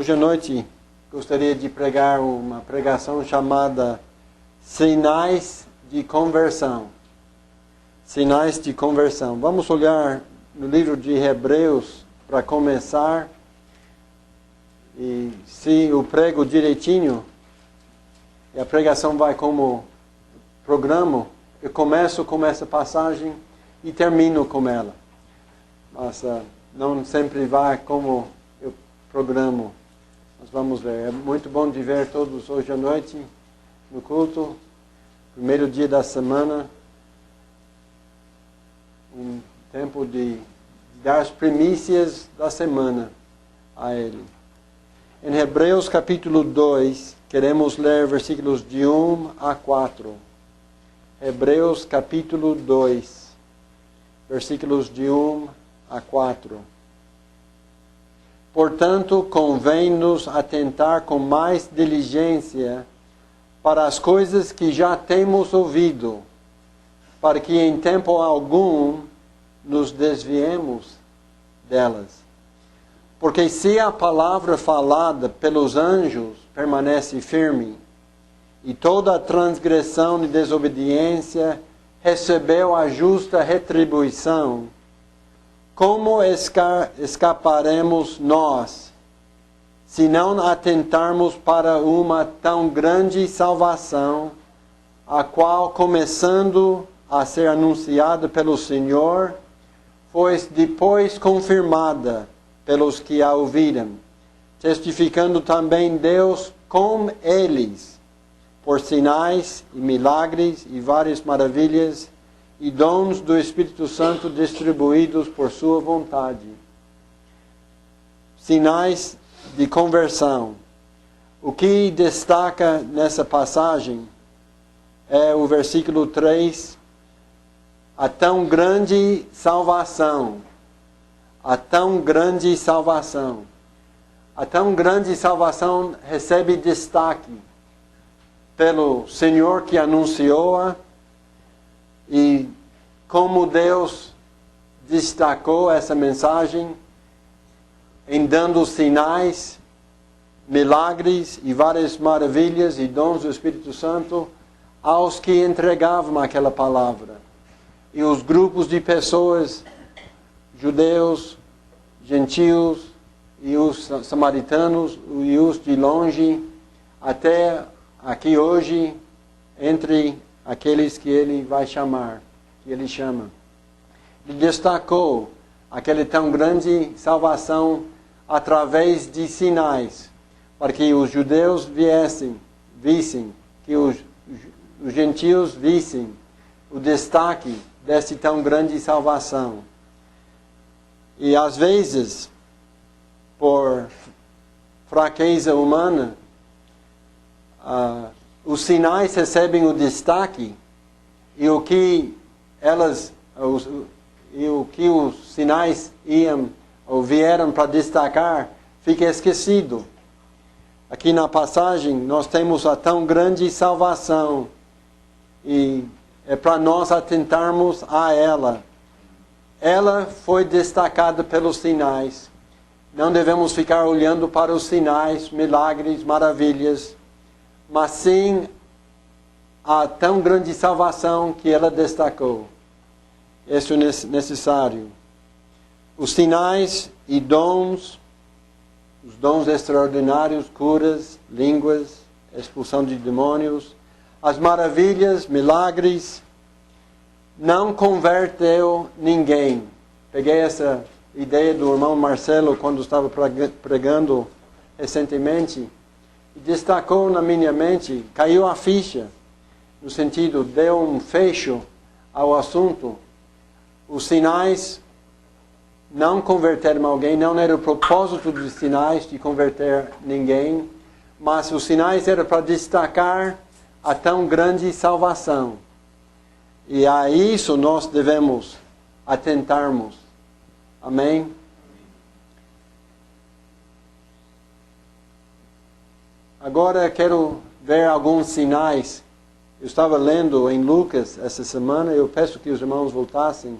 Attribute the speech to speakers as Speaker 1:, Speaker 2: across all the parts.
Speaker 1: Hoje à noite gostaria de pregar uma pregação chamada Sinais de Conversão. Sinais de Conversão. Vamos olhar no livro de Hebreus para começar. E se eu prego direitinho, e a pregação vai como programa, eu começo com essa passagem e termino com ela. Mas não sempre vai como eu programo. Nós vamos ver. É muito bom de ver todos hoje à noite no culto. Primeiro dia da semana. Um tempo de dar as primícias da semana a Ele. Em Hebreus capítulo 2, queremos ler versículos de 1 a 4. Hebreus capítulo 2, versículos de 1 a 4. Portanto, convém-nos atentar com mais diligência para as coisas que já temos ouvido, para que em tempo algum nos desviemos delas. Porque se a palavra falada pelos anjos permanece firme, e toda a transgressão e desobediência recebeu a justa retribuição, como escaparemos nós, se não atentarmos para uma tão grande salvação, a qual, começando a ser anunciada pelo Senhor, foi depois confirmada pelos que a ouviram, testificando também Deus com eles, por sinais e milagres e várias maravilhas, e dons do Espírito Santo distribuídos por sua vontade. Sinais de conversão. O que destaca nessa passagem é o versículo 3, a tão grande salvação. A tão grande salvação. A tão grande salvação recebe destaque pelo Senhor que anunciou-a, e como Deus destacou essa mensagem em dando sinais, milagres e várias maravilhas e dons do Espírito Santo aos que entregavam aquela palavra. E os grupos de pessoas, judeus, gentios e os samaritanos e os de longe, até aqui hoje, entre aqueles que ele vai chamar, que ele chama. Ele destacou aquela tão grande salvação através de sinais, para que os judeus vissem, que os gentios vissem o destaque dessa tão grande salvação. E às vezes, por fraqueza humana, os sinais recebem o destaque, e o que os sinais iam ou vieram para destacar fica esquecido. Aqui na passagem nós temos a tão grande salvação, e é para nós atentarmos a ela. Ela foi destacada pelos sinais. Não devemos ficar olhando para os sinais, milagres, maravilhas, mas sim a tão grande salvação que ela destacou. Isso é necessário. Os sinais e dons, os dons extraordinários, curas, línguas, expulsão de demônios, as maravilhas, milagres, não converteu ninguém. Peguei essa ideia do irmão Marcelo quando estava pregando recentemente, e destacou na minha mente, caiu a ficha, no sentido, deu um fecho ao assunto. Os sinais não converteram alguém, não era o propósito dos sinais de converter ninguém, mas os sinais eram para destacar a tão grande salvação. E a isso nós devemos atentarmos. Amém? Agora quero ver alguns sinais. Eu estava lendo em Lucas essa semana, eu peço que os irmãos voltassem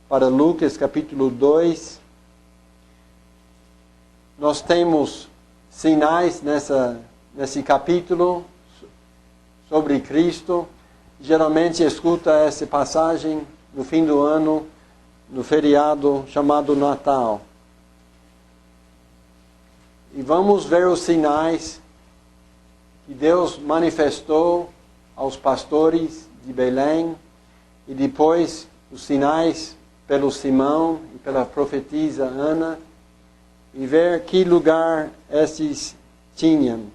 Speaker 1: para Lucas capítulo 2. Nós temos sinais nesse capítulo sobre Cristo. Geralmente escuta essa passagem no fim do ano, no feriado chamado Natal. E vamos ver os sinais que Deus manifestou aos pastores de Belém, e depois os sinais pelo Simão e pela profetisa Ana, e ver que lugar esses tinham.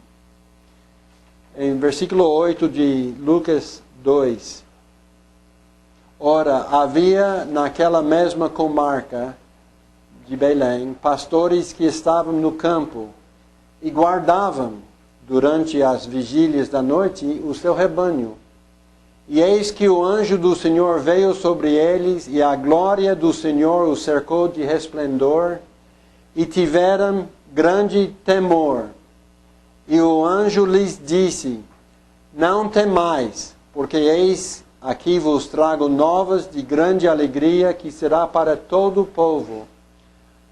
Speaker 1: Em versículo 8 de Lucas 2. Ora, havia naquela mesma comarca de Belém pastores que estavam no campo e guardavam durante as vigílias da noite o seu rebanho. E eis que o anjo do Senhor veio sobre eles, e a glória do Senhor os cercou de resplendor, e tiveram grande temor. E o anjo lhes disse: não temais, porque eis aqui vos trago novas de grande alegria, que será para todo o povo.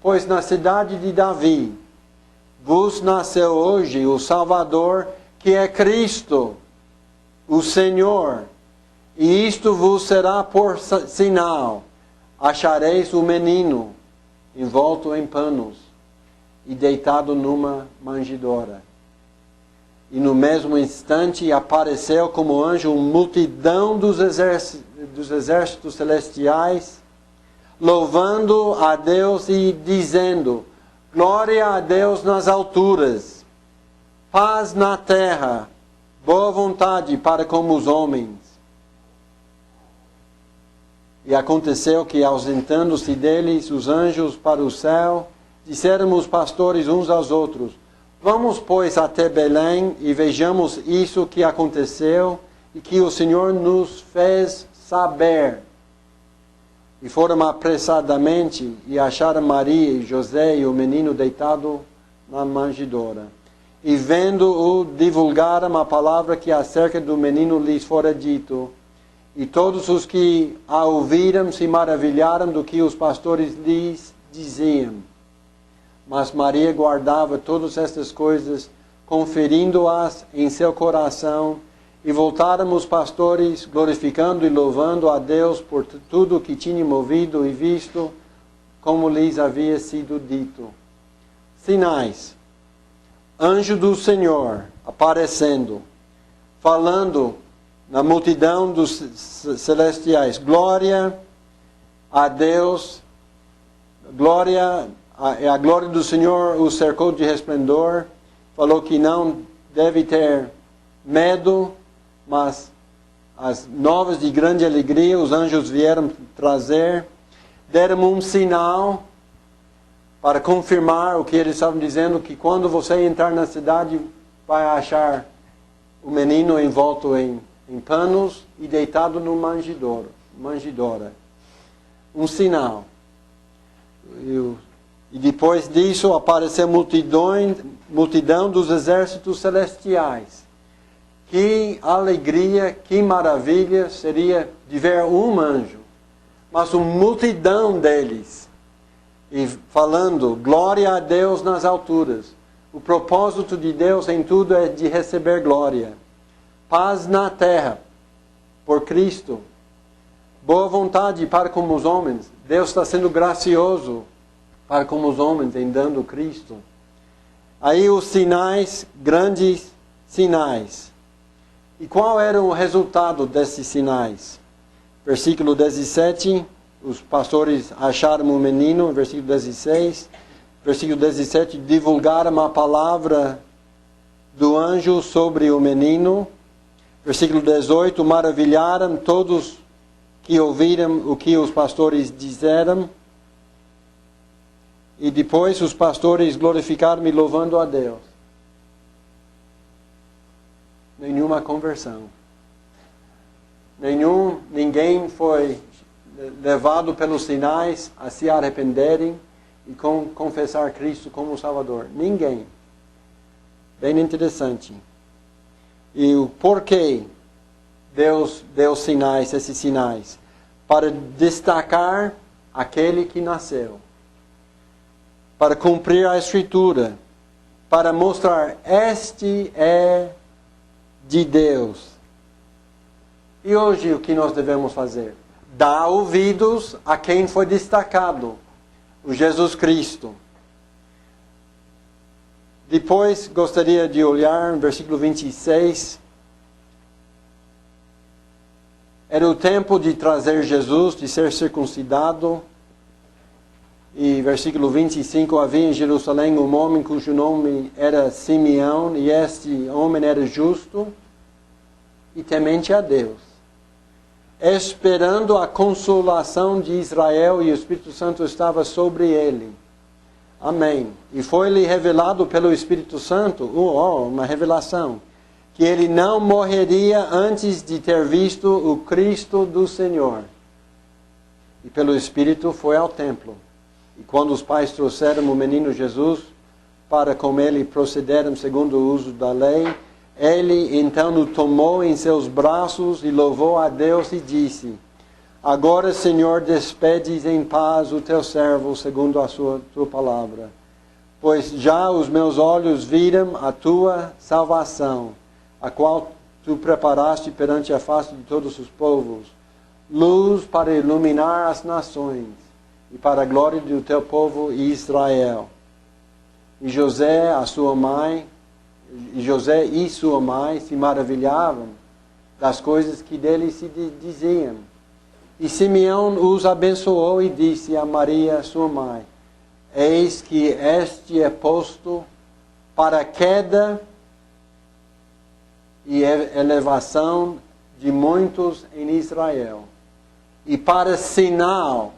Speaker 1: Pois na cidade de Davi vos nasceu hoje o Salvador, que é Cristo, o Senhor. E isto vos será por sinal: achareis o menino envolto em panos e deitado numa manjedoura. E no mesmo instante apareceu como anjo uma multidão dos exércitos celestiais, louvando a Deus e dizendo: glória a Deus nas alturas, paz na terra, boa vontade para com os homens. E aconteceu que, ausentando-se deles os anjos para o céu, disseram os pastores uns aos outros: vamos, pois, até Belém e vejamos isso que aconteceu e que o Senhor nos fez saber. E foram apressadamente e acharam Maria e José e o menino deitado na manjedoura. E vendo-o, divulgaram a palavra que acerca do menino lhes fora dito. E todos os que a ouviram se maravilharam do que os pastores lhes diziam. Mas Maria guardava todas estas coisas, conferindo-as em seu coração. E voltaram os pastores, glorificando e louvando a Deus por tudo o que tinham ouvido e visto, como lhes havia sido dito. Sinais. Anjo do Senhor aparecendo, falando na multidão dos celestiais: glória a Deus, a glória do Senhor o cercou de resplendor. Falou que não deve ter medo, mas as novas de grande alegria os anjos vieram trazer. Deram um sinal para confirmar o que eles estavam dizendo, que quando você entrar na cidade vai achar o menino envolto em panos e deitado no manjedoura. Um sinal. E depois disso apareceu multidão dos exércitos celestiais. Que alegria, que maravilha seria de ver um anjo, mas uma multidão deles. E falando: glória a Deus nas alturas. O propósito de Deus em tudo é de receber glória. Paz na terra, por Cristo. Boa vontade para com os homens. Deus está sendo gracioso para com os homens em dando Cristo. Aí os sinais, grandes sinais. E qual era o resultado desses sinais? Versículo 17, os pastores acharam o menino. Versículo 16, versículo 17, divulgaram a palavra do anjo sobre o menino. Versículo 18, maravilharam todos que ouviram o que os pastores disseram. E depois os pastores glorificaram e louvando a Deus. Nenhuma conversão. Ninguém foi levado pelos sinais a se arrependerem e confessar Cristo como Salvador. Ninguém. Bem interessante. E o porquê Deus deu sinais, esses sinais? Para destacar aquele que nasceu. Para cumprir a Escritura. para mostrar, este é de Deus. E hoje o que nós devemos fazer? Dar ouvidos a quem foi destacado, o Jesus Cristo. Depois gostaria de olhar no versículo 26. Era o tempo de trazer Jesus, de ser circuncidado. E versículo 25, havia em Jerusalém um homem cujo nome era Simeão, e este homem era justo e temente a Deus, esperando a consolação de Israel, e o Espírito Santo estava sobre ele. Amém. E foi-lhe revelado pelo Espírito Santo, uma revelação, que ele não morreria antes de ter visto o Cristo do Senhor. E pelo Espírito foi ao templo. E quando os pais trouxeram o menino Jesus para com ele procederam segundo o uso da lei, ele então o tomou em seus braços e louvou a Deus e disse: Agora, Senhor, despedes em paz o teu servo segundo a tua palavra. Pois já os meus olhos viram a tua salvação, a qual tu preparaste perante a face de todos os povos, luz para iluminar as nações, e para a glória do teu povo Israel. E José e sua mãe se maravilhavam das coisas que dele se diziam. E Simeão os abençoou e disse a Maria, sua mãe: Eis que este é posto para queda e elevação de muitos em Israel, e para sinal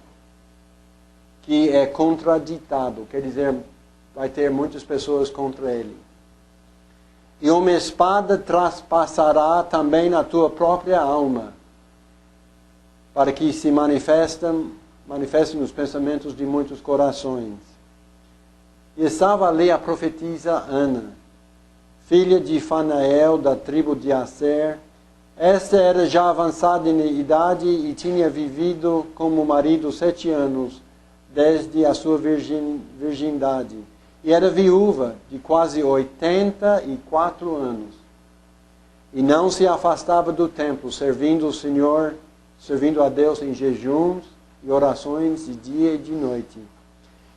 Speaker 1: que é contraditado, quer dizer, vai ter muitas pessoas contra ele. E uma espada traspassará também na tua própria alma, para que se manifestem nos pensamentos de muitos corações. E estava ali a profetisa Ana, filha de Fanael, da tribo de Aser. Esta era já avançada em idade e tinha vivido como marido 7 anos, desde a sua virgindade. E era viúva de quase 84 anos. E não se afastava do templo, servindo o Senhor, servindo a Deus em jejuns e orações de dia e de noite.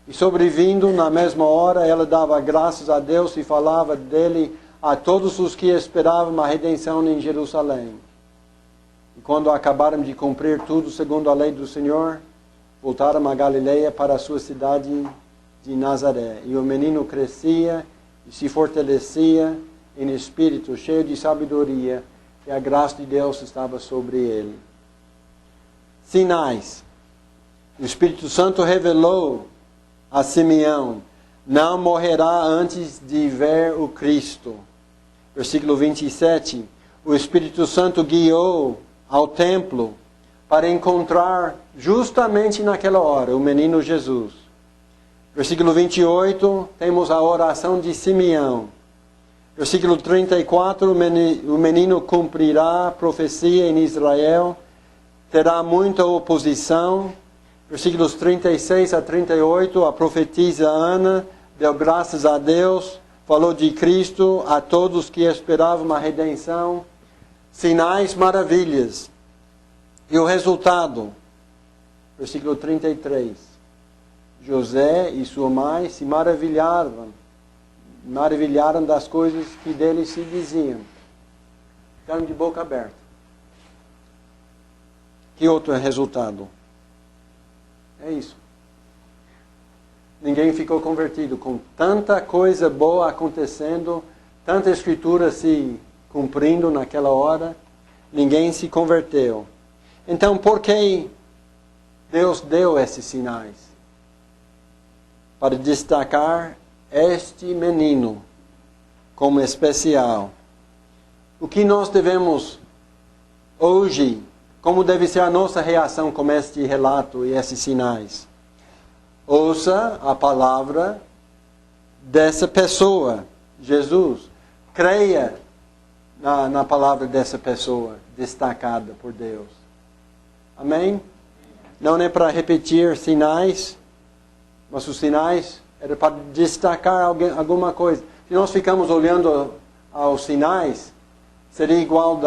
Speaker 1: E sobrevindo na mesma hora, ela dava graças a Deus e falava dele a todos os que esperavam a redenção em Jerusalém. E quando acabaram de cumprir tudo segundo a lei do Senhor, voltaram a Galileia para a sua cidade de Nazaré. E o menino crescia e se fortalecia em espírito, cheio de sabedoria, e a graça de Deus estava sobre ele. Sinais. O Espírito Santo revelou a Simeão: não morrerá antes de ver o Cristo. Versículo 27. O Espírito Santo guiou ao templo para encontrar justamente naquela hora o menino Jesus. Versículo 28, temos a oração de Simeão. Versículo 34, o menino cumprirá a profecia em Israel, terá muita oposição. Versículos 36 a 38, a profetisa Ana deu graças a Deus, falou de Cristo a todos que esperavam a redenção. Sinais, maravilhas. E o resultado, versículo 33, José e sua mãe se maravilharam das coisas que dele se diziam. Ficaram de boca aberta. Que outro resultado? É isso. Ninguém ficou convertido. Com tanta coisa boa acontecendo, tanta escritura se cumprindo naquela hora, ninguém se converteu. Então, por que Deus deu esses sinais? Para destacar este menino como especial. O que nós devemos hoje, como deve ser a nossa reação com este relato e esses sinais? Ouça a palavra dessa pessoa, Jesus. Creia na palavra dessa pessoa, destacada por Deus. Amém? Não é para repetir sinais, mas os sinais era para destacar alguma coisa. Se nós ficamos olhando aos sinais, seria igual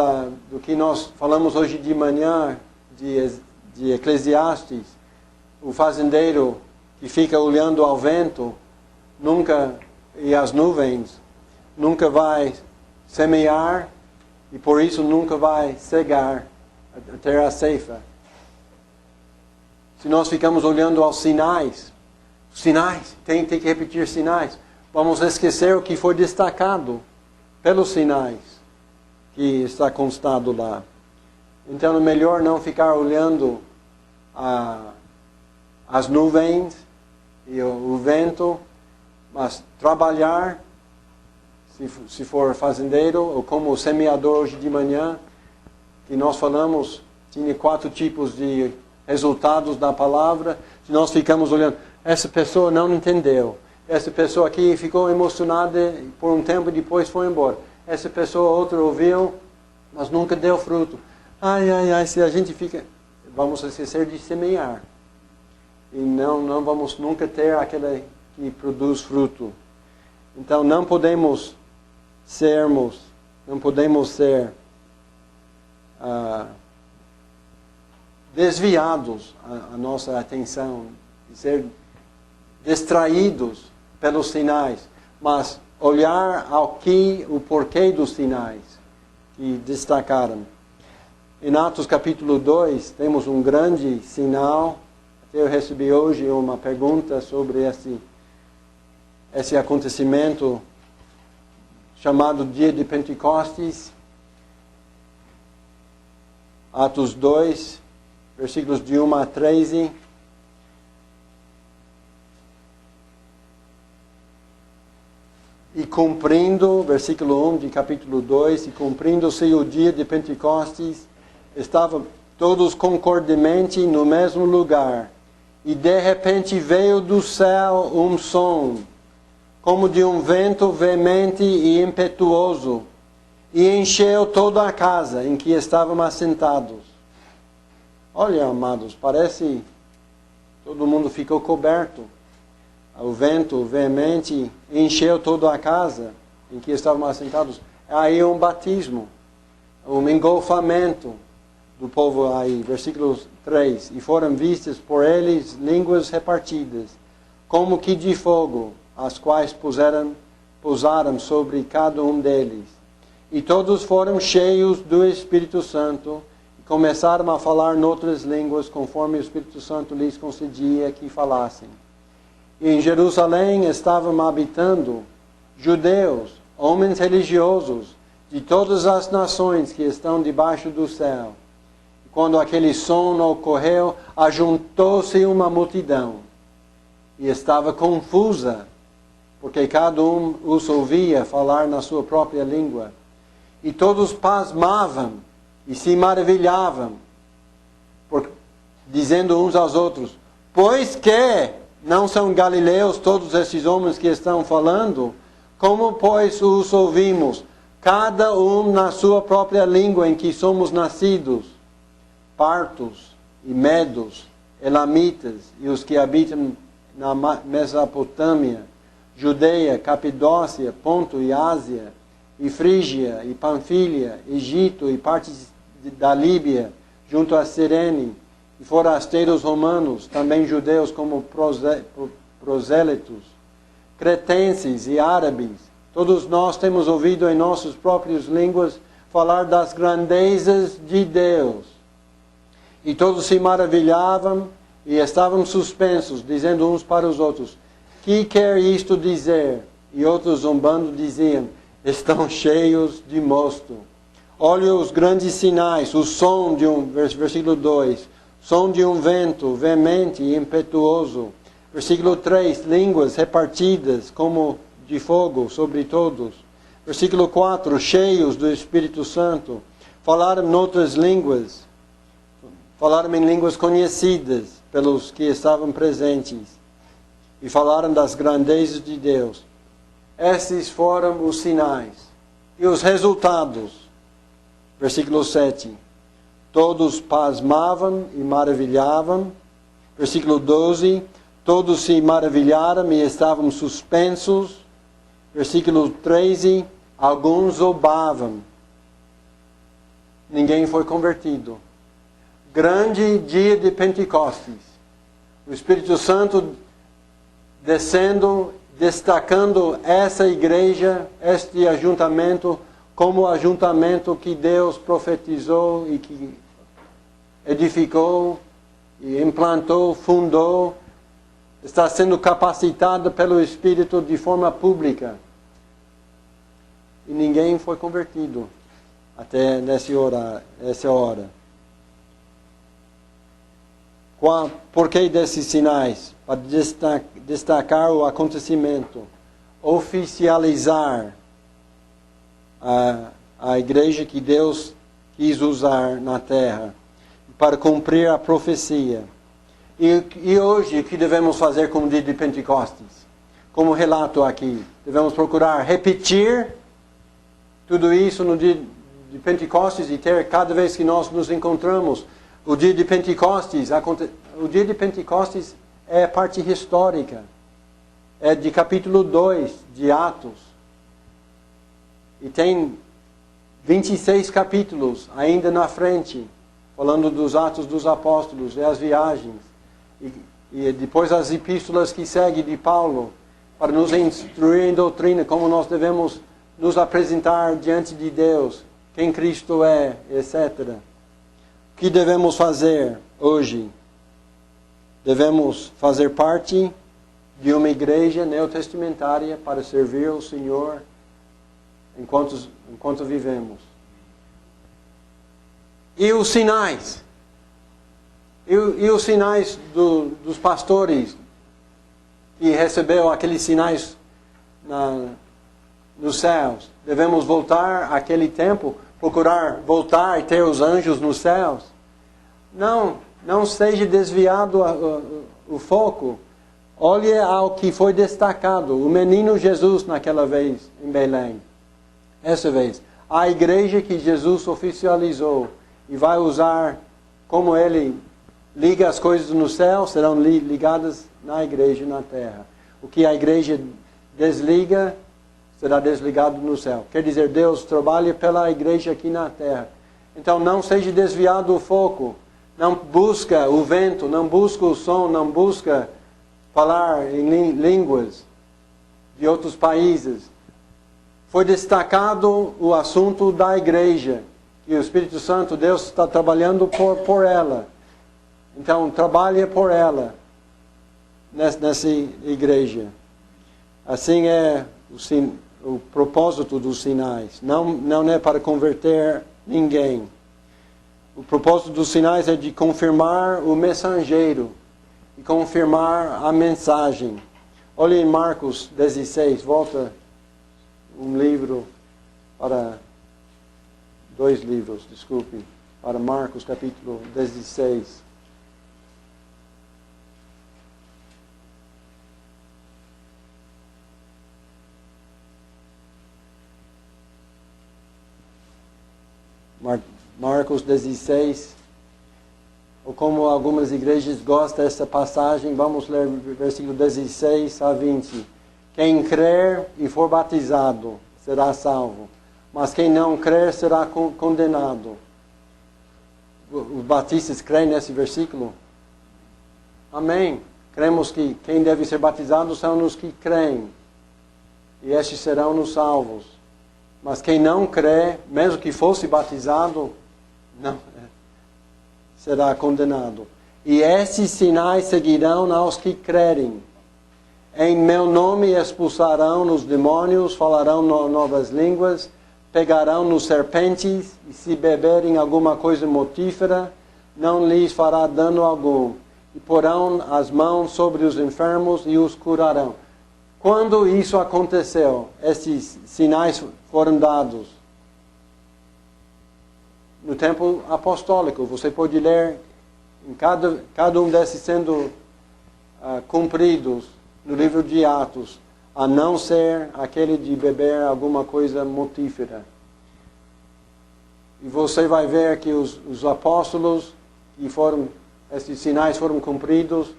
Speaker 1: do que nós falamos hoje de manhã, de Eclesiastes. O fazendeiro que fica olhando ao vento e as nuvens, nunca vai semear e por isso nunca vai cegar até a ceifa. Se nós ficamos olhando aos sinais, tem que repetir sinais, vamos esquecer o que foi destacado pelos sinais que está constado lá. Então é melhor não ficar olhando as nuvens e o vento, mas trabalhar, se for fazendeiro, ou como o semeador hoje de manhã, que nós falamos, tinha 4 tipos de resultados da palavra. Se nós ficamos olhando, essa pessoa não entendeu, essa pessoa aqui ficou emocionada por um tempo e depois foi embora, essa pessoa outra ouviu, mas nunca deu fruto. Se a gente fica, vamos esquecer de semear e não vamos nunca ter aquele que produz fruto. Então não podemos ser desviados a nossa atenção, ser distraídos pelos sinais, mas olhar o porquê dos sinais que destacaram. Em Atos capítulo 2, temos um grande sinal. Eu recebi hoje uma pergunta sobre esse acontecimento chamado Dia de Pentecostes. Atos 2, versículos de 1 a 13. E cumprindo, versículo 1 de capítulo 2, e cumprindo-se o dia de Pentecostes, estavam todos concordemente no mesmo lugar. E de repente veio do céu um som, como de um vento veemente e impetuoso, e encheu toda a casa em que estavam assentados. Olha, amados, parece todo mundo ficou coberto. O vento veemente encheu toda a casa em que estavam assentados. Aí um batismo, um engolfamento do povo aí. Versículo 3. E foram vistas por eles línguas repartidas, como que de fogo, as quais pousaram sobre cada um deles. E todos foram cheios do Espírito Santo, e começaram a falar noutras línguas, conforme o Espírito Santo lhes concedia que falassem. E em Jerusalém estavam habitando judeus, homens religiosos, de todas as nações que estão debaixo do céu. E quando aquele som ocorreu, ajuntou-se uma multidão, e estava confusa, porque cada um os ouvia falar na sua própria língua. E todos pasmavam e se maravilhavam, dizendo uns aos outros: pois que não são galileus todos esses homens que estão falando? Como, pois, os ouvimos, cada um na sua própria língua em que somos nascidos? Partos e medos, elamitas e os que habitam na Mesopotâmia, Judeia, Capadócia, Ponto e Ásia, e Frígia e Panfilha, Egito e partes da Líbia, junto a Cirene, e forasteiros romanos, também judeus como prosélitos, cretenses e árabes. Todos nós temos ouvido em nossas próprias línguas falar das grandezas de Deus. E todos se maravilhavam e estavam suspensos, dizendo uns para os outros: que quer isto dizer? E outros zombando diziam: estão cheios de mosto. Olha os grandes sinais, o som de versículo 2, som de um vento veemente e impetuoso. Versículo 3, línguas repartidas como de fogo sobre todos. Versículo 4, cheios do Espírito Santo. Falaram noutras línguas, falaram em línguas conhecidas pelos que estavam presentes. E falaram das grandezas de Deus. Esses foram os sinais. E os resultados. Versículo 7. Todos pasmavam e maravilhavam. Versículo 12. Todos se maravilharam e estavam suspensos. versículo 13, alguns zombavam. Ninguém foi convertido. Grande dia de Pentecostes. O Espírito Santo descendo, destacando essa igreja, este ajuntamento, como o ajuntamento que Deus profetizou e que edificou, e implantou, fundou, está sendo capacitado pelo Espírito de forma pública. E ninguém foi convertido até essa hora. Por que desses sinais? Para destacar o acontecimento, oficializar a igreja que Deus quis usar na terra, para cumprir a profecia. E hoje, o que devemos fazer com o dia de Pentecostes? Como relato aqui, devemos procurar repetir tudo isso no dia de Pentecostes e ter, cada vez que nós nos encontramos, o dia de Pentecostes. O dia de Pentecostes é parte histórica. É de capítulo 2 de Atos. E tem 26 capítulos ainda na frente, falando dos Atos dos Apóstolos e as viagens. E depois as epístolas que seguem de Paulo, para nos instruir em doutrina, como nós devemos nos apresentar diante de Deus, quem Cristo é, etc. O que devemos fazer hoje? Devemos fazer parte de uma igreja neotestamentária para servir o Senhor enquanto vivemos. E os sinais? E os sinais dos pastores que receberam aqueles sinais nos céus? Devemos voltar àquele tempo, procurar voltar e ter os anjos nos céus? Não seja desviado o foco. Olhe ao que foi destacado, o menino Jesus naquela vez em Belém. Essa vez, a igreja que Jesus oficializou e vai usar, como ele liga as coisas no céu, serão ligadas na igreja na terra. O que a igreja desliga, será desligado no céu. Quer dizer, Deus trabalha pela igreja aqui na terra. Então não seja desviado o foco. Não busca o vento, não busca o som, não busca falar em línguas de outros países. Foi destacado o assunto da igreja, que o Espírito Santo, Deus está trabalhando por ela. Então, trabalhe por ela, nessa igreja. Assim é o propósito dos sinais. Não é para converter ninguém. O propósito dos sinais é de confirmar o mensageiro e confirmar a mensagem. Olha em Marcos 16, volta um livro para... 2 livros, desculpe, para Marcos capítulo 16. Marcos 16, ou como algumas igrejas gostam dessa passagem, vamos ler versículo 16 a 20. Quem crer e for batizado será salvo, mas quem não crer será condenado. Os batistas creem nesse versículo? Amém. Cremos que quem deve ser batizado são os que creem, e estes serão os salvos. Mas quem não crê, mesmo que fosse batizado, não será condenado. E esses sinais seguirão aos que crerem. Em meu nome expulsarão os demônios, falarão novas línguas, pegarão nos serpentes, e se beberem alguma coisa mortífera, não lhes fará dano algum. E porão as mãos sobre os enfermos e os curarão. Quando isso aconteceu, esses sinais foram dados? No tempo apostólico. Você pode ler em cada um desses sendo cumpridos no livro de Atos, a não ser aquele de beber alguma coisa mortífera. E você vai ver que os apóstolos, esses sinais foram cumpridos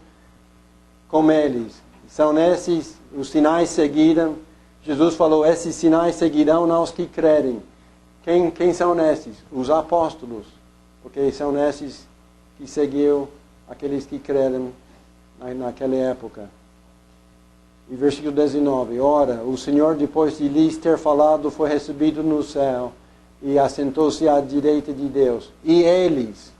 Speaker 1: com eles. São esses, os sinais seguiram, Jesus falou, esses sinais seguirão aos que crerem. Quem são esses? Os apóstolos. Porque são esses que seguiu aqueles que creram naquela época. E versículo 19. Ora, o Senhor, depois de lhes ter falado, foi recebido no céu e assentou-se à direita de Deus. E eles,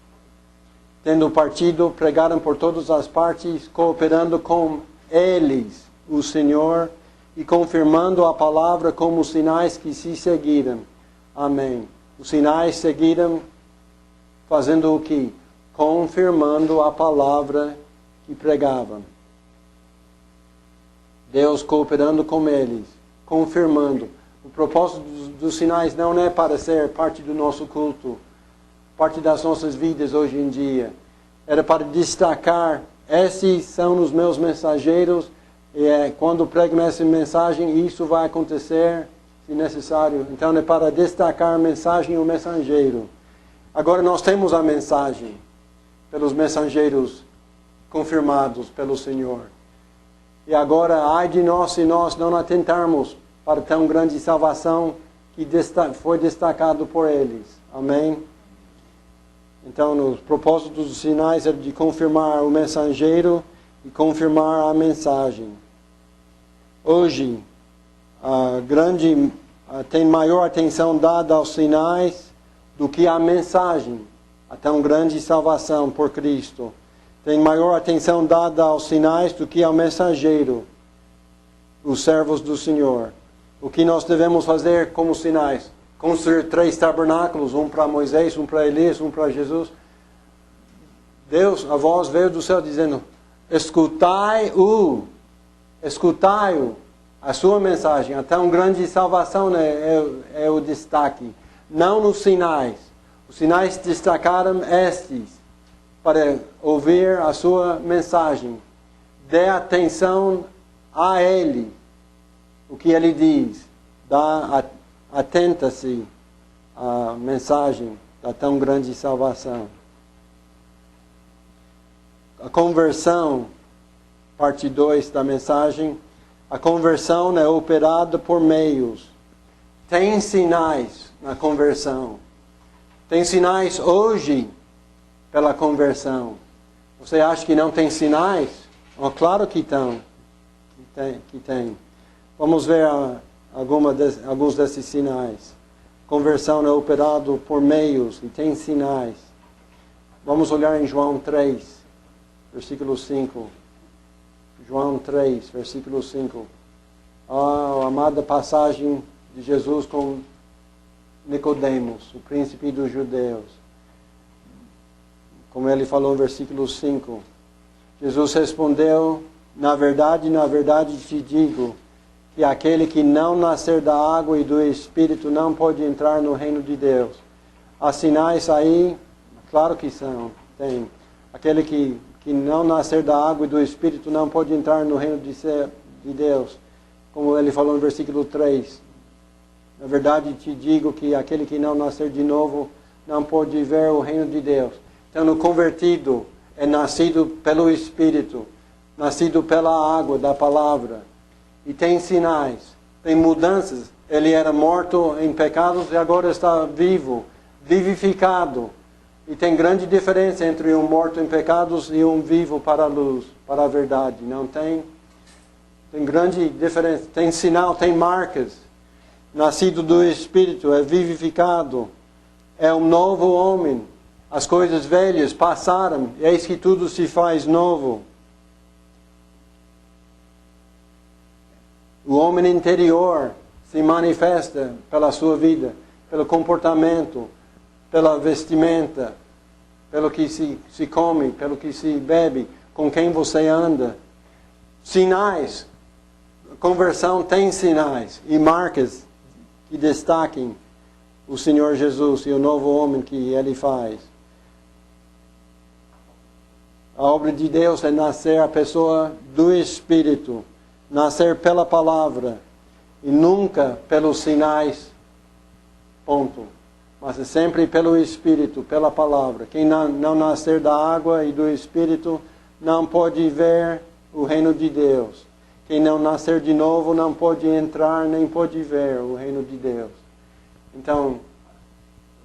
Speaker 1: tendo partido, pregaram por todas as partes, cooperando com eles, o Senhor, e confirmando a palavra como os sinais que se seguiram. Amém. Os sinais seguiram fazendo o quê? Confirmando a palavra que pregavam. Deus cooperando com eles, confirmando. O propósito dos sinais não é para ser parte do nosso culto, parte das nossas vidas hoje em dia. Era para destacar, esses são os meus mensageiros, e quando prego essa mensagem, isso vai acontecer, se necessário. Então é para destacar a mensagem e o mensageiro. Agora nós temos a mensagem pelos mensageiros confirmados pelo Senhor. E agora, ai de nós se nós não atentarmos para tão grande salvação que foi destacado por eles. Amém? Então, o propósito dos sinais é de confirmar o mensageiro e confirmar a mensagem. Hoje, tem maior atenção dada aos sinais do que à mensagem, a tão grande salvação por Cristo. Tem maior atenção dada aos sinais do que ao mensageiro, os servos do Senhor. O que nós devemos fazer como sinais? Construir 3 tabernáculos, um para Moisés, um para Elias, um para Jesus. Deus, a voz veio do céu dizendo, escutai-o, a sua mensagem. A tão grande salvação, né, é o destaque. Não nos sinais. Os sinais destacaram estes, para ouvir a sua mensagem. Dê atenção a Ele, o que Ele diz. Atenta-se à mensagem da tão grande salvação. A conversão, parte 2 da mensagem. A conversão é operada por meios. Tem sinais na conversão. Tem sinais hoje pela conversão. Você acha que não tem sinais? Oh, claro que tem. Vamos ver alguns desses sinais. Conversão é operado por meios e tem sinais. Vamos olhar em João 3, versículo 5. João 3, versículo 5. A amada passagem de Jesus com Nicodemos, o príncipe dos judeus. Como ele falou no versículo 5. Jesus respondeu, na verdade te digo, que aquele que não nascer da água e do Espírito não pode entrar no reino de Deus. Há sinais aí? Claro que tem. Aquele que não nascer da água e do Espírito não pode entrar no reino de Deus. Como ele falou no versículo 3. Na verdade te digo que aquele que não nascer de novo não pode ver o reino de Deus. Então, o convertido é nascido pelo Espírito, nascido pela água da palavra. E tem sinais, tem mudanças. Ele era morto em pecados e agora está vivo, vivificado. E tem grande diferença entre um morto em pecados e um vivo para a luz, para a verdade. Não tem? Tem grande diferença. Tem sinal, tem marcas. Nascido do Espírito, é vivificado. É um novo homem. As coisas velhas passaram, e eis que tudo se faz novo. O homem interior se manifesta pela sua vida, pelo comportamento, pela vestimenta, pelo que se come, pelo que se bebe, com quem você anda. Sinais. A conversão tem sinais e marcas que destaquem o Senhor Jesus e o novo homem que Ele faz. A obra de Deus é nascer a pessoa do Espírito, nascer pela palavra e nunca pelos sinais, ponto. Mas é sempre pelo Espírito, pela palavra. Quem não nascer da água e do Espírito não pode ver o reino de Deus. quem não nascer de novo não pode entrar nem pode ver o reino de Deus. Então,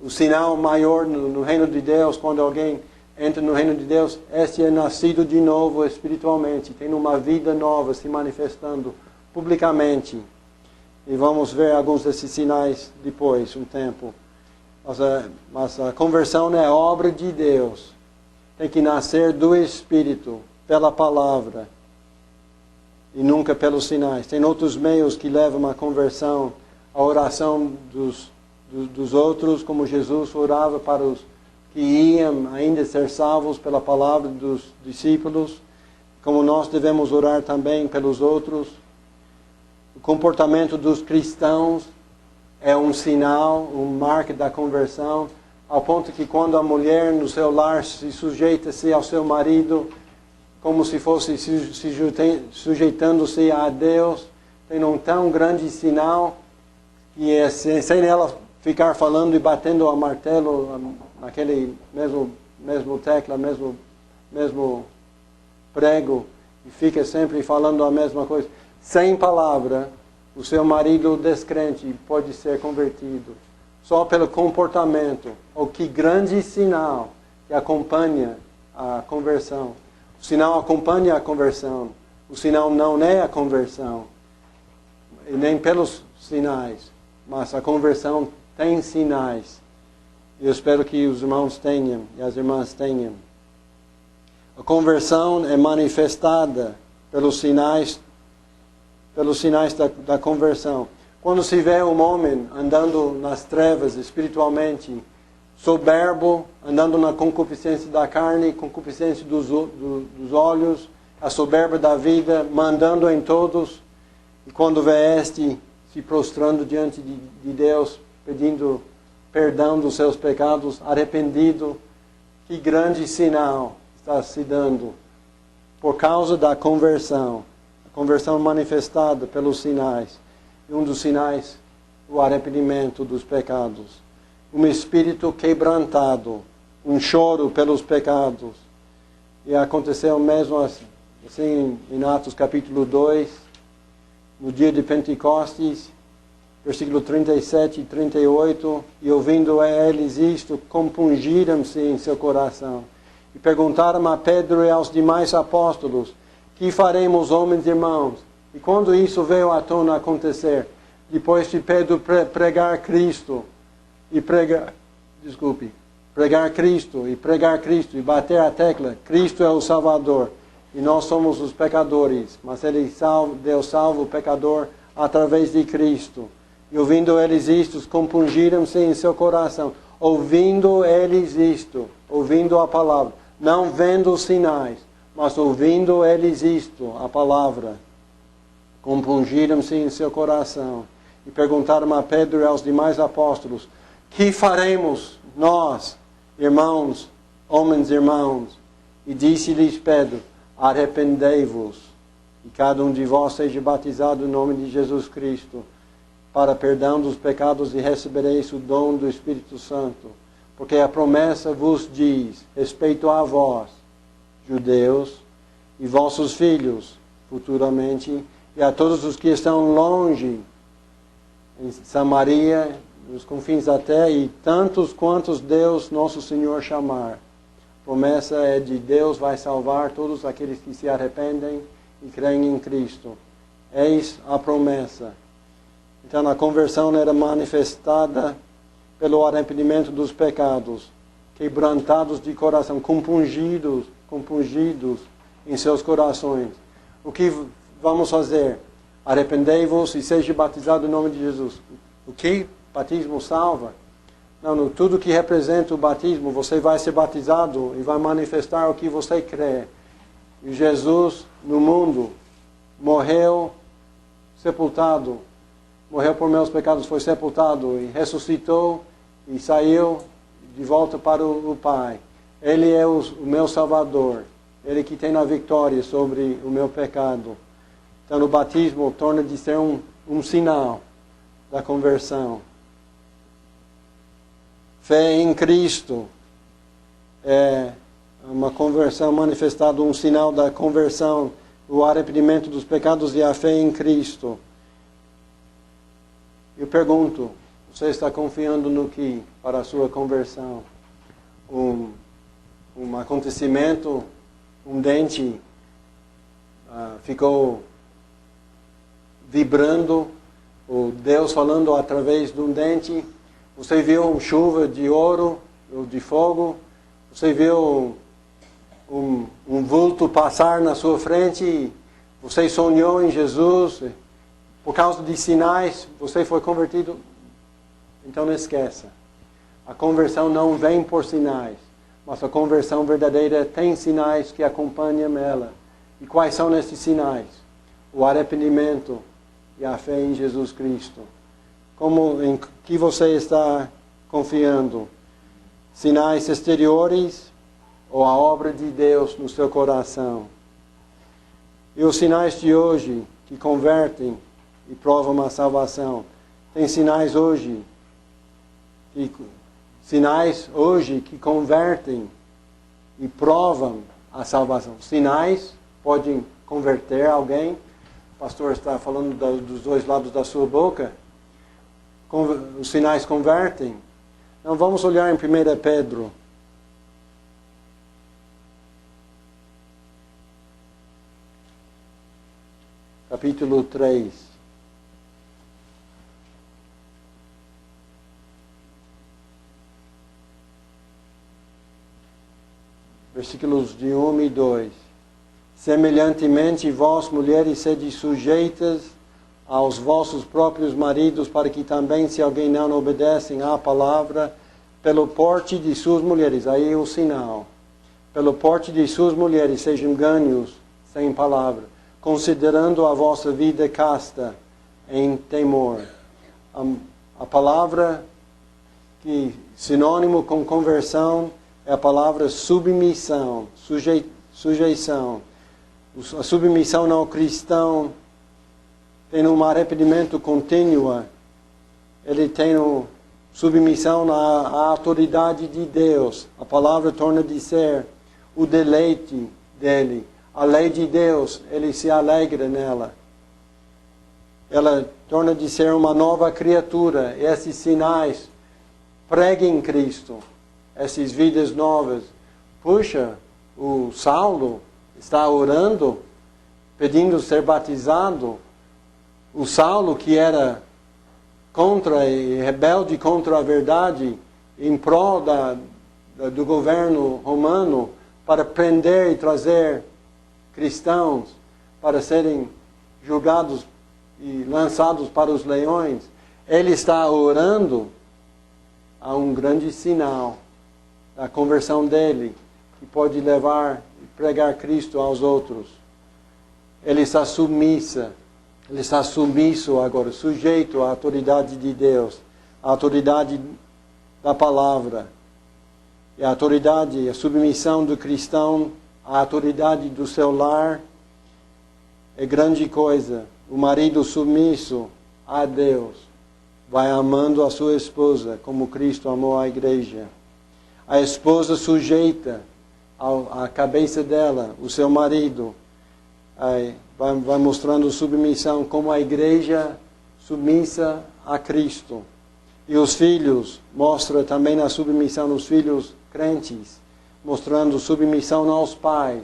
Speaker 1: o sinal maior no reino de Deus, quando alguém entra no reino de Deus, este é nascido de novo espiritualmente, tem uma vida nova se manifestando publicamente. E vamos ver alguns desses sinais depois, um tempo. Mas a conversão é obra de Deus. Tem que nascer do Espírito, pela palavra, e nunca pelos sinais. Tem outros meios que levam à conversão, a oração dos outros, como Jesus orava para os que iam ainda ser salvos pela palavra dos discípulos, como nós devemos orar também pelos outros. O comportamento dos cristãos é um sinal, um marco da conversão, ao ponto que quando a mulher no seu lar se sujeita-se ao seu marido, como se fosse sujeitando-se a Deus, tem um tão grande sinal que é sem ela ficar falando e batendo a martelo naquele mesmo tecla, mesmo prego, e fica sempre falando a mesma coisa. Sem palavra, o seu marido descrente pode ser convertido. Só pelo comportamento. Ou que grande sinal que acompanha a conversão. O sinal acompanha a conversão. O sinal não é a conversão. E nem pelos sinais. Mas a conversão tem sinais. Eu espero que os irmãos tenham e as irmãs tenham. A conversão é manifestada pelos sinais da conversão. Quando se vê um homem andando nas trevas espiritualmente, soberbo, andando na concupiscência da carne, concupiscência dos olhos, a soberba da vida, mandando em todos, e quando vê este se prostrando diante de Deus, pedindo perdão dos seus pecados, arrependido, que grande sinal está se dando por causa da conversão. Conversão manifestada pelos sinais. E um dos sinais, o arrependimento dos pecados. Um espírito quebrantado. Um choro pelos pecados. E aconteceu mesmo assim em Atos capítulo 2, no dia de Pentecostes, versículo 37 e 38. E ouvindo eles isto, compungiram-se em seu coração. E perguntaram a Pedro e aos demais apóstolos: que faremos, homens e irmãos? E quando isso veio à tona acontecer, depois de Pedro pregar Cristo e pregar Cristo e bater a tecla, Cristo é o Salvador e nós somos os pecadores, mas Deus salva o pecador através de Cristo. E ouvindo eles isto, compungiram-se em seu coração, ouvindo eles isto, ouvindo a palavra, não vendo os sinais, mas ouvindo eles isto, a palavra, compungiram-se em seu coração e perguntaram a Pedro e aos demais apóstolos: que faremos nós, irmãos, homens e irmãos? E disse-lhes Pedro: arrependei-vos e cada um de vós seja batizado em nome de Jesus Cristo para perdão dos pecados e recebereis o dom do Espírito Santo, porque a promessa vos diz respeito a vós, judeus, e vossos filhos, futuramente, e a todos os que estão longe, em Samaria, nos confins da terra, e tantos quantos Deus, nosso Senhor, chamar. A promessa é de Deus vai salvar todos aqueles que se arrependem e creem em Cristo. Eis a promessa. Então a conversão era manifestada pelo arrependimento dos pecados, quebrantados de coração, compungidos em seus corações. O que vamos fazer? Arrependei-vos e seja batizado em nome de Jesus. O que batismo salva? Não, tudo que representa o batismo, você vai ser batizado e vai manifestar o que você crê. E Jesus, no mundo, morreu, sepultado, morreu por meus pecados, foi sepultado e ressuscitou e saiu de volta para o Pai. Ele é o meu Salvador. Ele que tem a vitória sobre o meu pecado. Então o batismo torna de ser um sinal da conversão. Fé em Cristo é uma conversão manifestada, um sinal da conversão o arrependimento dos pecados e a fé em Cristo. Eu pergunto, você está confiando no que para a sua conversão? Um acontecimento, um dente ficou vibrando, o Deus falando através de um dente. Você viu uma chuva de ouro ou de fogo. Você viu um vulto passar na sua frente. Você sonhou em Jesus. Por causa de sinais, você foi convertido. Então não esqueça. A conversão não vem por sinais. Mas a conversão verdadeira tem sinais que acompanham ela. E quais são esses sinais? O arrependimento e a fé em Jesus Cristo. Como em que você está confiando? Sinais exteriores ou a obra de Deus no seu coração? E os sinais de hoje que convertem e provam a salvação. Tem sinais hoje que convertem e provam a salvação. Sinais podem converter alguém. O pastor está falando dos dois lados da sua boca. Os sinais convertem. Então vamos olhar em 1 Pedro. Capítulo 3. Versículos de 1 e 2. Semelhantemente, vós, mulheres, sede sujeitas aos vossos próprios maridos, para que também, se alguém não obedecem à palavra, pelo porte de suas mulheres, aí o sinal, pelo porte de suas mulheres, sejam ganhos sem palavra, considerando a vossa vida casta em temor. A palavra que sinônimo com conversão é a palavra submissão, sujeição. A submissão ao cristão tem um arrependimento contínuo. Ele tem submissão à autoridade de Deus. A palavra torna de ser o deleite dele. A lei de Deus, ele se alegra nela. Ela torna de ser uma nova criatura. Esses sinais preguem Cristo. Essas vidas novas. Puxa, o Saulo está orando, pedindo ser batizado. O Saulo, que era contra e rebelde contra a verdade, em prol do governo romano, para prender e trazer cristãos, para serem julgados e lançados para os leões, ele está orando a um grande sinal da conversão dele, que pode levar e pregar Cristo aos outros. Ele está submisso agora, sujeito à autoridade de Deus, à autoridade da palavra. E a autoridade, a submissão do cristão à autoridade do seu lar é grande coisa. O marido submisso a Deus vai amando a sua esposa como Cristo amou a igreja. A esposa sujeita à cabeça dela, o seu marido, vai mostrando submissão como a igreja submissa a Cristo. E os filhos, mostra também a submissão nos filhos crentes, mostrando submissão aos pais.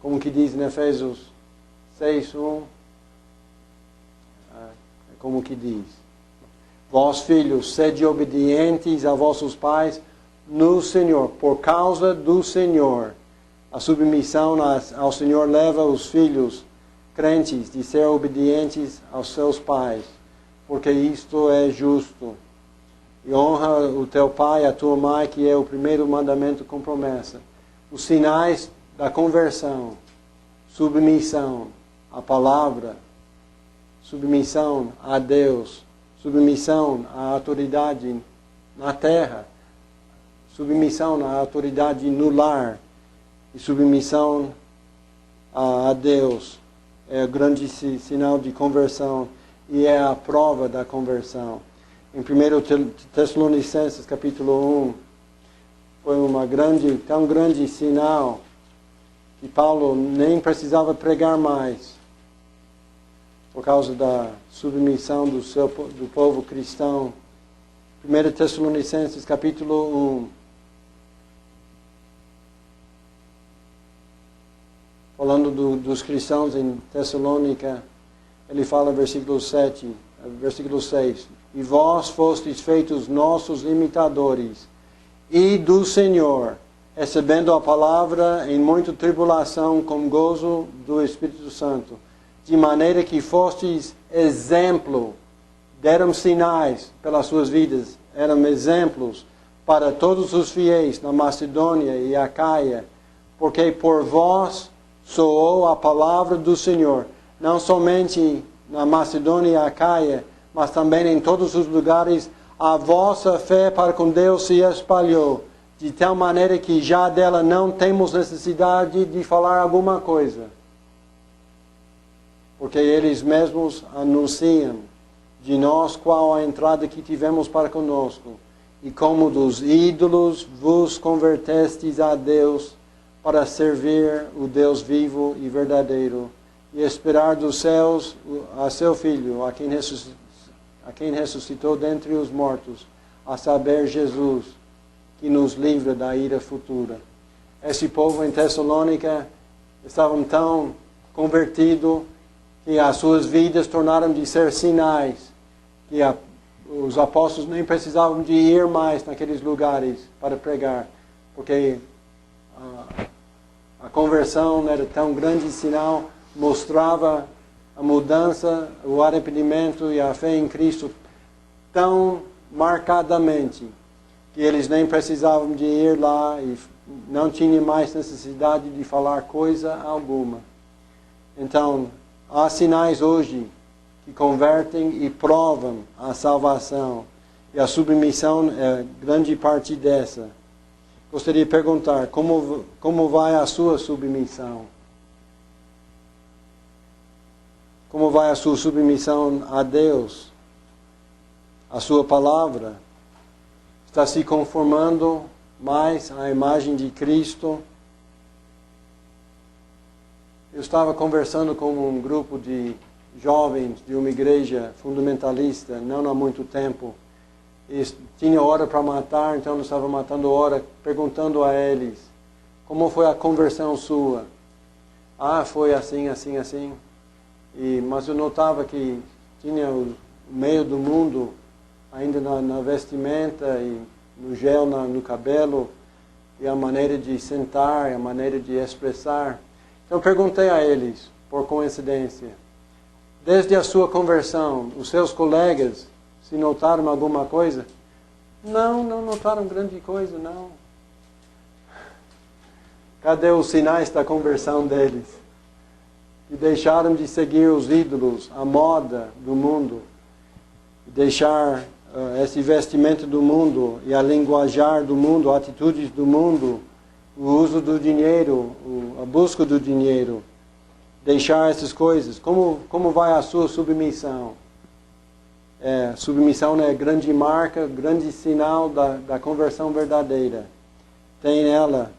Speaker 1: Como que diz em Efésios 6:1? Como que diz? Vós, filhos, sede obedientes a vossos pais no Senhor, por causa do Senhor. A submissão ao Senhor leva os filhos crentes de ser obedientes aos seus pais, porque isto é justo. E honra o teu pai e a tua mãe, que é o primeiro mandamento com promessa. Os sinais da conversão, submissão à palavra, submissão a Deus, submissão à autoridade na terra, submissão à autoridade no lar e submissão a Deus. É o grande sinal de conversão e é a prova da conversão. Em 1 Tessalonicenses capítulo 1, foi tão grande sinal que Paulo nem precisava pregar mais, por causa da submissão do povo cristão. 1 Tessalonicenses capítulo 1. Falando dos cristãos em Tessalônica, ele fala versículo 7, versículo 6. E vós fostes feitos nossos imitadores, e do Senhor, recebendo a palavra em muita tribulação, com gozo do Espírito Santo, de maneira que fostes exemplo, deram sinais pelas suas vidas, eram exemplos para todos os fiéis na Macedônia e Acaia, porque por vós soou a palavra do Senhor, não somente na Macedônia e Acaia, mas também em todos os lugares. A vossa fé para com Deus se espalhou, de tal maneira que já dela não temos necessidade de falar alguma coisa, porque eles mesmos anunciam de nós qual a entrada que tivemos para conosco, e como dos ídolos vos convertestes a Deus, para servir o Deus vivo e verdadeiro, e esperar dos céus a seu Filho, a quem ressuscitou dentre os mortos, a saber, Jesus, que nos livra da ira futura. Esse povo em Tessalônica estavam tão convertidos que as suas vidas tornaram de ser sinais, que os apóstolos nem precisavam de ir mais naqueles lugares para pregar, porque a conversão era tão grande sinal, mostrava a mudança, o arrependimento e a fé em Cristo tão marcadamente, que eles nem precisavam de ir lá e não tinham mais necessidade de falar coisa alguma. Então, há sinais hoje que convertem e provam a salvação, e a submissão é grande parte dessa. Gostaria de perguntar, como vai a sua submissão? Como vai a sua submissão a Deus? A sua palavra? Está se conformando mais à imagem de Cristo? Eu estava conversando com um grupo de jovens de uma igreja fundamentalista, não há muito tempo. E tinha hora para matar, então eu estava matando hora, perguntando a eles, como foi a conversão sua? Ah, foi assim, assim, assim. Mas eu notava que tinha o meio do mundo ainda na vestimenta e no gel no cabelo, e a maneira de sentar, a maneira de expressar. Então eu perguntei a eles, por coincidência, desde a sua conversão, os seus colegas se notaram alguma coisa? Não notaram grande coisa, não. Cadê os sinais da conversão deles? E deixaram de seguir os ídolos, a moda do mundo, deixar esse vestimento do mundo e a linguajar do mundo, atitudes do mundo, o uso do dinheiro, a busca do dinheiro, deixar essas coisas. Como vai a sua submissão? Submissão é grande marca, grande sinal da conversão verdadeira. Tem ela.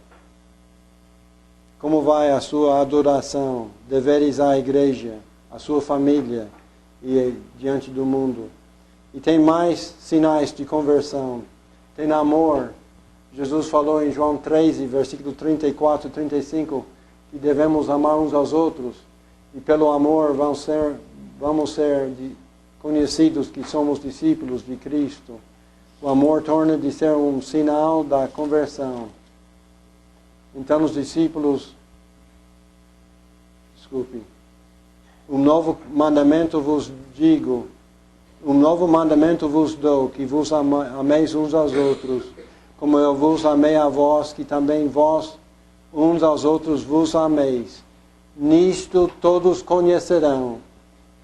Speaker 1: Como vai a sua adoração, deveres à igreja, à sua família e diante do mundo? E tem mais sinais de conversão. Tem amor. Jesus falou em João 13, versículo 34 e 35, que devemos amar uns aos outros. E pelo amor vamos ser conhecidos que somos discípulos de Cristo. O amor torna de ser um sinal da conversão. Então os discípulos, um novo mandamento vos digo, um novo mandamento vos dou, que vos ameis uns aos outros, como eu vos amei a vós, que também vós uns aos outros vos ameis. Nisto todos conhecerão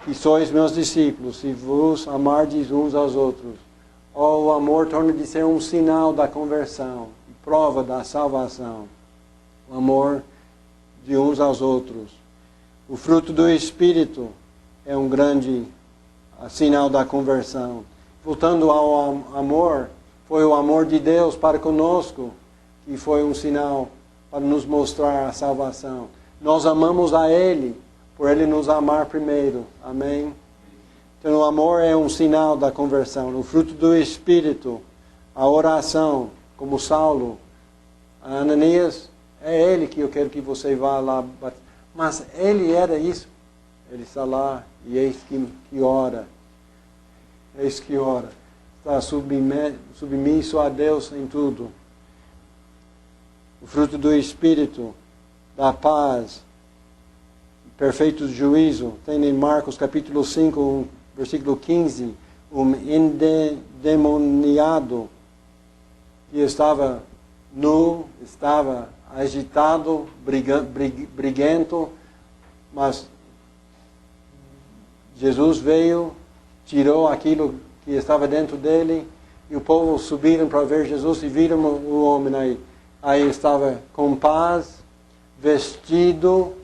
Speaker 1: que sois meus discípulos, se vos amardes uns aos outros. O amor torna de ser um sinal da conversão, prova da salvação. O amor de uns aos outros. O fruto do Espírito é um grande sinal da conversão. Voltando ao amor, foi o amor de Deus para conosco que foi um sinal para nos mostrar a salvação. Nós amamos a Ele, por Ele nos amar primeiro. Amém? Então o amor é um sinal da conversão. O fruto do Espírito, a oração, como Saulo, a Ananias, é ele que eu quero que você vá lá. Mas ele era isso. Ele está lá e eis que ora. Eis que ora. Está submisso a Deus em tudo. O fruto do Espírito, da paz, perfeito juízo. Tem em Marcos capítulo 5, versículo 15, um endemoniado que estava nu, estava agitado, briguento, mas Jesus veio, tirou aquilo que estava dentro dele, e o povo subiram para ver Jesus e viram o homem aí. Aí estava com paz, vestido,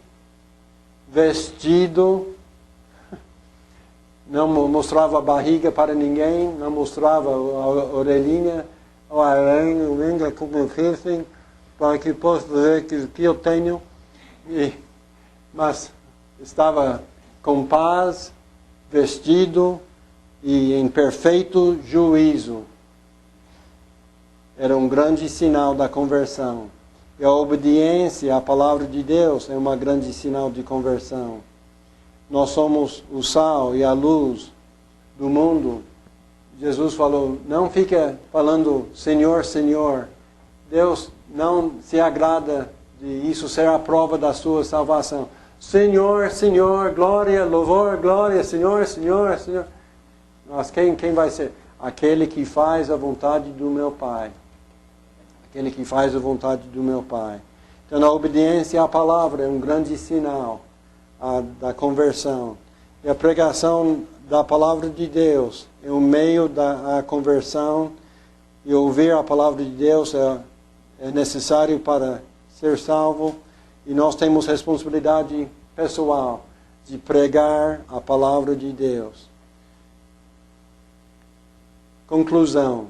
Speaker 1: não mostrava a barriga para ninguém, não mostrava a orelhinha, ou a língua como piercing, para que possa dizer que eu tenho. Mas estava com paz, vestido e em perfeito juízo. Era um grande sinal da conversão. E a obediência à palavra de Deus é um grande sinal de conversão. Nós somos o sal e a luz do mundo. Jesus falou, não fica falando Senhor, Senhor. Deus não se agrada de isso ser a prova da sua salvação. Senhor, Senhor, glória, louvor, glória, Senhor, Senhor, Senhor. Mas quem vai ser? Aquele que faz a vontade do meu Pai. Aquele que faz a vontade do meu Pai. Então a obediência à palavra é um grande sinal da conversão. E a pregação da palavra de Deus é um meio da conversão. E ouvir a palavra de Deus é necessário para ser salvo. E nós temos responsabilidade pessoal de pregar a palavra de Deus. Conclusão.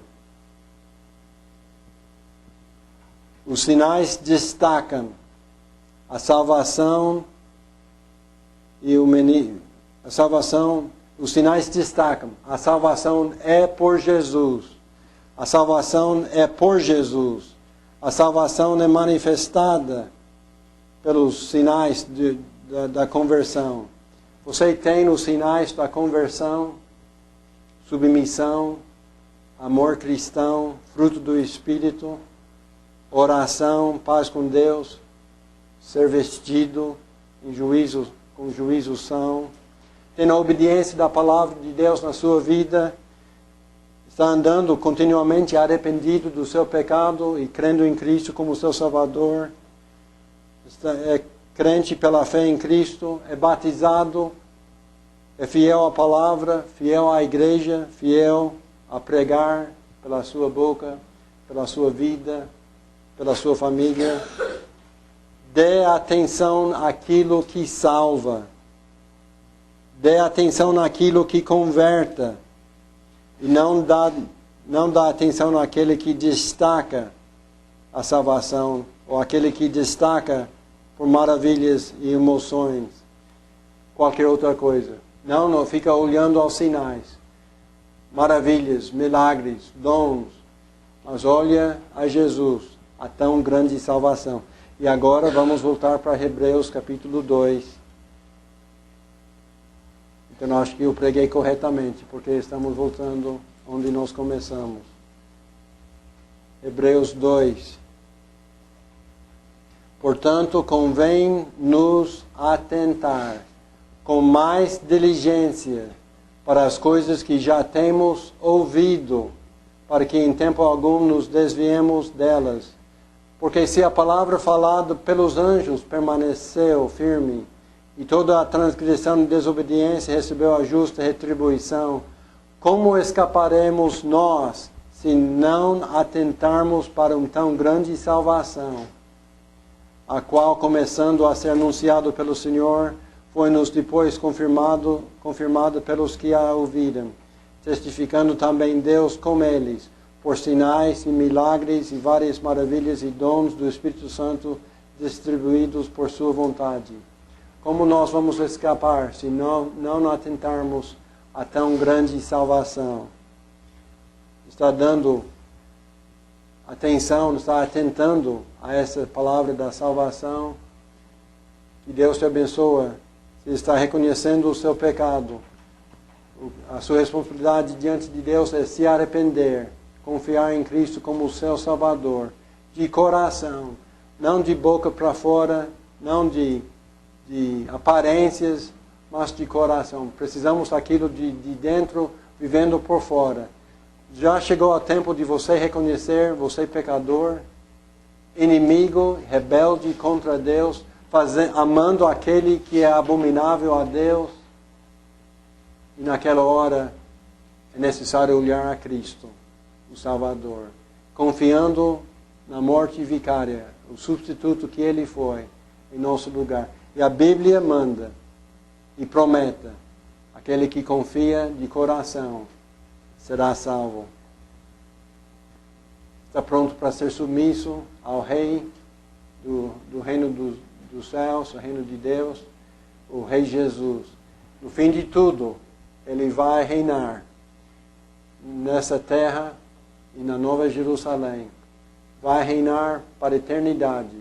Speaker 1: Os sinais destacam a salvação e a salvação. Os sinais destacam. A salvação é por Jesus. A salvação é por Jesus. A salvação é manifestada pelos sinais da conversão. Você tem os sinais da conversão, submissão, amor cristão, fruto do Espírito, oração, paz com Deus, ser vestido com juízo são. Tem a obediência da palavra de Deus na sua vida. Está andando continuamente arrependido do seu pecado e crendo em Cristo como seu Salvador. É crente pela fé em Cristo, é batizado, é fiel à palavra, fiel à igreja, fiel a pregar pela sua boca, pela sua vida, pela sua família. Dê atenção àquilo que salva. Dê atenção naquilo que converta. E não dá atenção naquele que destaca a salvação, ou aquele que destaca por maravilhas e emoções, qualquer outra coisa. Não fica olhando aos sinais, maravilhas, milagres, dons, mas olha a Jesus, a tão grande salvação. E agora vamos voltar para Hebreus capítulo 2. Então acho que eu preguei corretamente, porque estamos voltando onde nós começamos. Hebreus 2. Portanto, convém nos atentar com mais diligência para as coisas que já temos ouvido, para que em tempo algum nos desviemos delas. Porque se a palavra falada pelos anjos permaneceu firme, e toda a transgressão e desobediência recebeu a justa retribuição, como escaparemos nós se não atentarmos para uma tão grande salvação, a qual, começando a ser anunciado pelo Senhor, foi-nos depois confirmado pelos que a ouviram, testificando também Deus com eles, por sinais e milagres e várias maravilhas e dons do Espírito Santo distribuídos por sua vontade. Como nós vamos escapar se não atentarmos a tão grande salvação? Está dando atenção, está atentando a essa palavra da salvação? Que Deus te abençoe. Você está reconhecendo o seu pecado. A sua responsabilidade diante de Deus é se arrepender, confiar em Cristo como o seu Salvador, de coração, não de boca para fora, não de aparências, mas de coração. Precisamos daquilo de dentro, vivendo por fora. Já chegou o tempo de você reconhecer, você pecador, inimigo, rebelde contra Deus, amando aquele que é abominável a Deus. E naquela hora é necessário olhar a Cristo, o Salvador, confiando na morte vicária, o substituto que Ele foi em nosso lugar. E a Bíblia manda e promete, aquele que confia de coração será salvo. Está pronto para ser submisso ao Rei do reino dos céus, o reino de Deus, o Rei Jesus. No fim de tudo, Ele vai reinar nessa terra e na Nova Jerusalém. Vai reinar para a eternidade.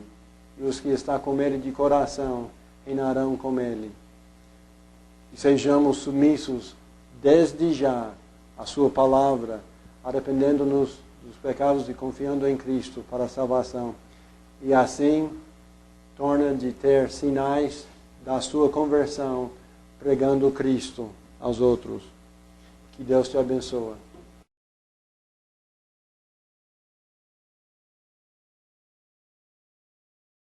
Speaker 1: E os que estão com Ele de coração reinarão com Ele. E sejamos submissos desde já à Sua palavra, arrependendo-nos dos pecados e confiando em Cristo para a salvação. E assim, torna de ter sinais da sua conversão, pregando Cristo aos outros. Que Deus te abençoe.